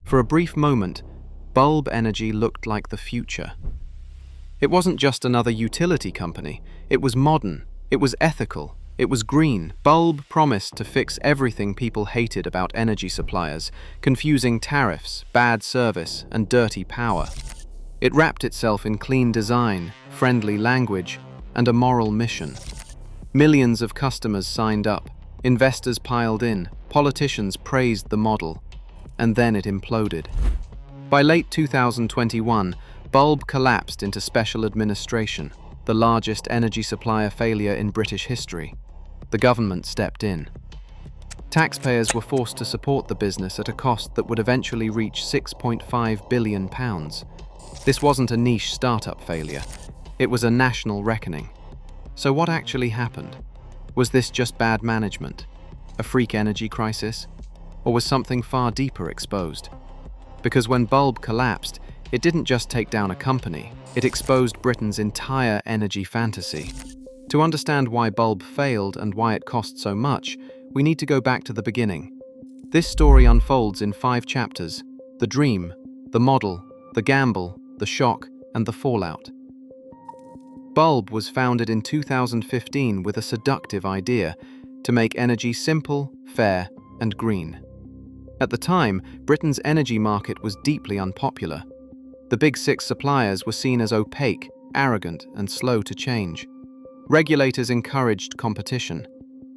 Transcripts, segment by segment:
For a brief moment, bulb energy looked like the future. It wasn't just another utility company. It was modern, it was ethical, it was green. Bulb promised to fix everything people hated about energy suppliers, confusing tariffs, bad service, and dirty power. It wrapped itself in clean design, friendly language, and a moral mission. Millions of customers signed up, investors piled in, politicians praised the model, and then it imploded. By late 2021, Bulb collapsed into special administration, the largest energy supplier failure in British history. The government stepped in. Taxpayers were forced to support the business at a cost that would eventually reach £6.5 billion. This wasn't a niche startup failure. It was a national reckoning. So what actually happened? Was this just bad management? A freak energy crisis? Or was something far deeper exposed? Because when Bulb collapsed, it didn't just take down a company, it exposed Britain's entire energy fantasy. To understand why Bulb failed and why it cost so much, we need to go back to the beginning. This story unfolds in 5 chapters: the dream, the model, the gamble, the shock, and the fallout. Bulb was founded in 2015 with a seductive idea: to make energy simple, fair, and green. At the time, Britain's energy market was deeply unpopular. The big 6 suppliers were seen as opaque, arrogant, and slow to change. Regulators encouraged competition.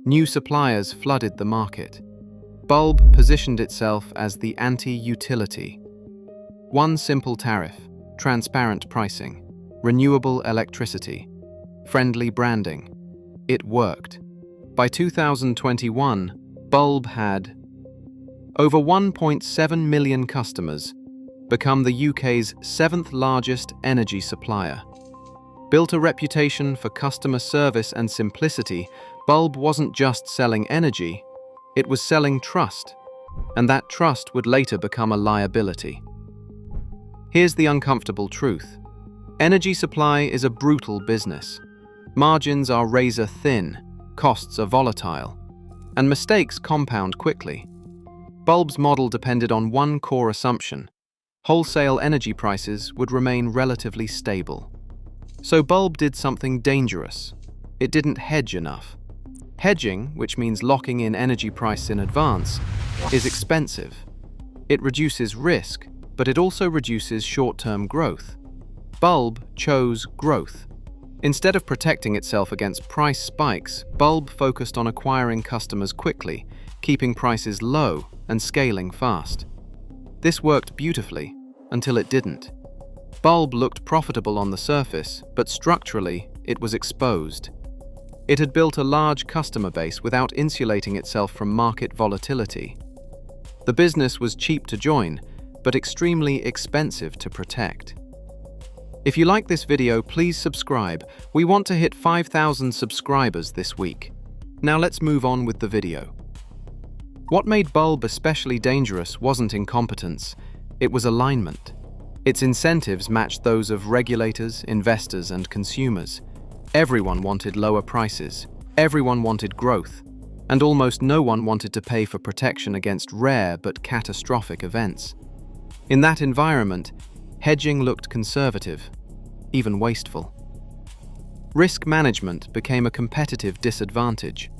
New suppliers flooded the market. Bulb positioned itself as the anti-utility. One simple tariff, transparent pricing, renewable electricity, friendly branding. It worked. By 2021, Bulb had over 1.7 million customers, become the UK's 7th largest energy supplier. Built a reputation for customer service and simplicity, Bulb wasn't just selling energy, it was selling trust, and that trust would later become a liability. Here's the uncomfortable truth. Energy supply is a brutal business. Margins are razor thin, costs are volatile, and mistakes compound quickly. Bulb's model depended on one core assumption: wholesale energy prices would remain relatively stable. So Bulb did something dangerous. It didn't hedge enough. Hedging, which means locking in energy price in advance, is expensive. It reduces risk, but it also reduces short-term growth. Bulb chose growth. Instead of protecting itself against price spikes, Bulb focused on acquiring customers quickly, keeping prices low, and scaling fast. This worked beautifully, until it didn't. Bulb looked profitable on the surface, but structurally, it was exposed. It had built a large customer base without insulating itself from market volatility. The business was cheap to join, but extremely expensive to protect. If you like this video, please subscribe. We want to hit 5,000 subscribers this week. Now let's move on with the video. What made Bulb especially dangerous wasn't incompetence, it was alignment. Its incentives matched those of regulators, investors, and consumers. Everyone wanted lower prices, everyone wanted growth, and almost no one wanted to pay for protection against rare but catastrophic events. In that environment, hedging looked conservative, even wasteful. Risk management became a competitive disadvantage.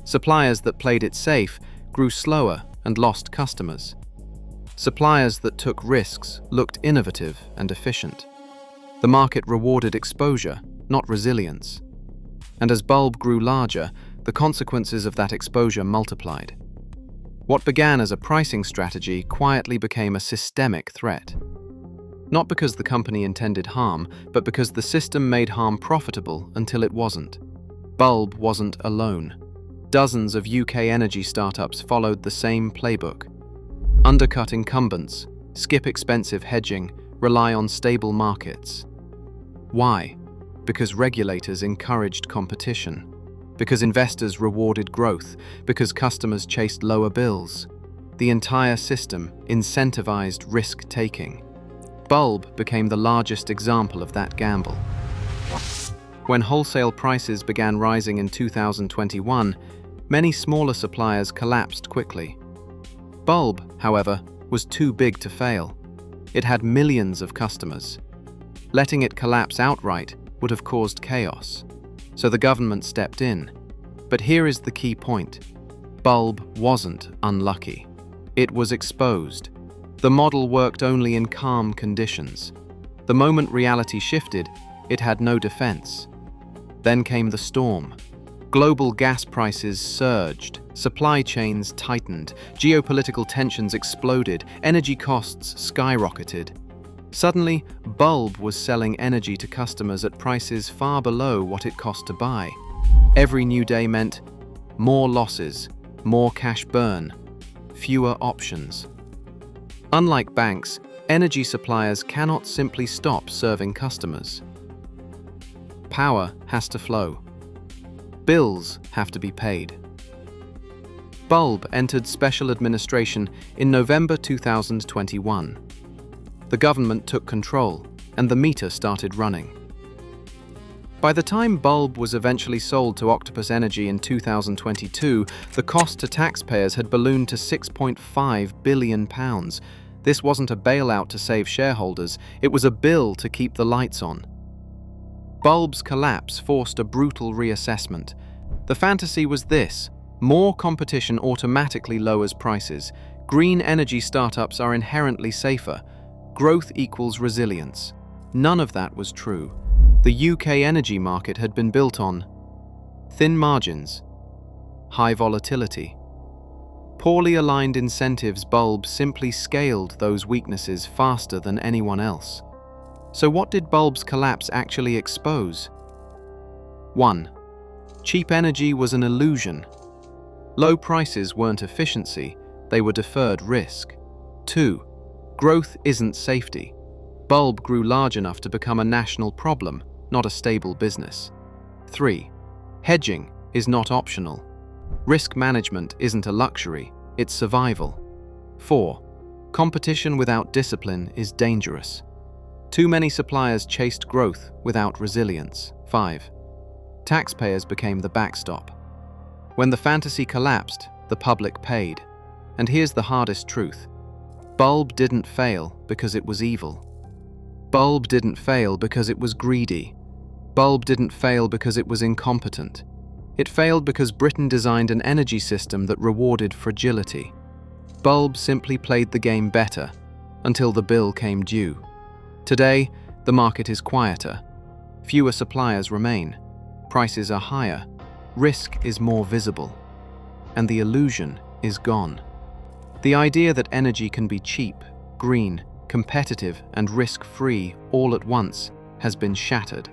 Suppliers that played it safe grew slower and lost customers. Suppliers that took risks looked innovative and efficient. The market rewarded exposure, not resilience. And as Bulb grew larger, the consequences of that exposure multiplied. What began as a pricing strategy quietly became a systemic threat. Not because the company intended harm, but because the system made harm profitable until it wasn't. Bulb wasn't alone. Dozens of UK energy startups followed the same playbook. Undercut incumbents, skip expensive hedging, rely on stable markets. Why? Because regulators encouraged competition. Because investors rewarded growth. Because customers chased lower bills. The entire system incentivized risk-taking. Bulb became the largest example of that gamble. When wholesale prices began rising in 2021, many smaller suppliers collapsed quickly. Bulb, however, was too big to fail. It had millions of customers. Letting it collapse outright would have caused chaos. So the government stepped in. But here is the key point. Bulb wasn't unlucky. It was exposed. The model worked only in calm conditions. The moment reality shifted, it had no defense. Then came the storm. Global gas prices surged, supply chains tightened, geopolitical tensions exploded, energy costs skyrocketed. Suddenly, Bulb was selling energy to customers at prices far below what it cost to buy. Every new day meant more losses, more cash burn, fewer options. Unlike banks, energy suppliers cannot simply stop serving customers. Power has to flow. Bills have to be paid. Bulb entered special administration in November 2021. The government took control, and the meter started running. By the time Bulb was eventually sold to Octopus Energy in 2022, the cost to taxpayers had ballooned to £6.5 billion. This wasn't a bailout to save shareholders, it was a bill to keep the lights on. Bulb's collapse forced a brutal reassessment. The fantasy was this: more competition automatically lowers prices. Green energy startups are inherently safer. Growth equals resilience. None of that was true. The UK energy market had been built on thin margins, high volatility. Poorly aligned incentives. Bulb simply scaled those weaknesses faster than anyone else. So what did Bulb's collapse actually expose? 1. Cheap energy was an illusion. Low prices weren't efficiency, they were deferred risk. 2. Growth isn't safety. Bulb grew large enough to become a national problem, not a stable business. 3. Hedging is not optional. Risk management isn't a luxury, it's survival. 4. Competition without discipline is dangerous. Too many suppliers chased growth without resilience. 5. Taxpayers became the backstop. When the fantasy collapsed, the public paid. And here's the hardest truth. Bulb didn't fail because it was evil. Bulb didn't fail because it was greedy. Bulb didn't fail because it was incompetent. It failed because Britain designed an energy system that rewarded fragility. Bulb simply played the game better, until the bill came due. Today, the market is quieter. Fewer suppliers remain. Prices are higher. Risk is more visible. And the illusion is gone. The idea that energy can be cheap, green, competitive, and risk-free all at once has been shattered.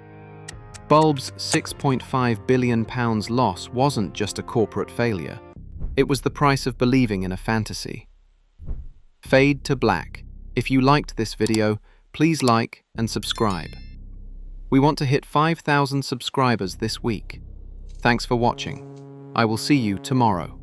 Bulb's £6.5 billion loss wasn't just a corporate failure. It was the price of believing in a fantasy. Fade to black. If you liked this video, please like and subscribe. We want to hit 5,000 subscribers this week. Thanks for watching. I will see you tomorrow.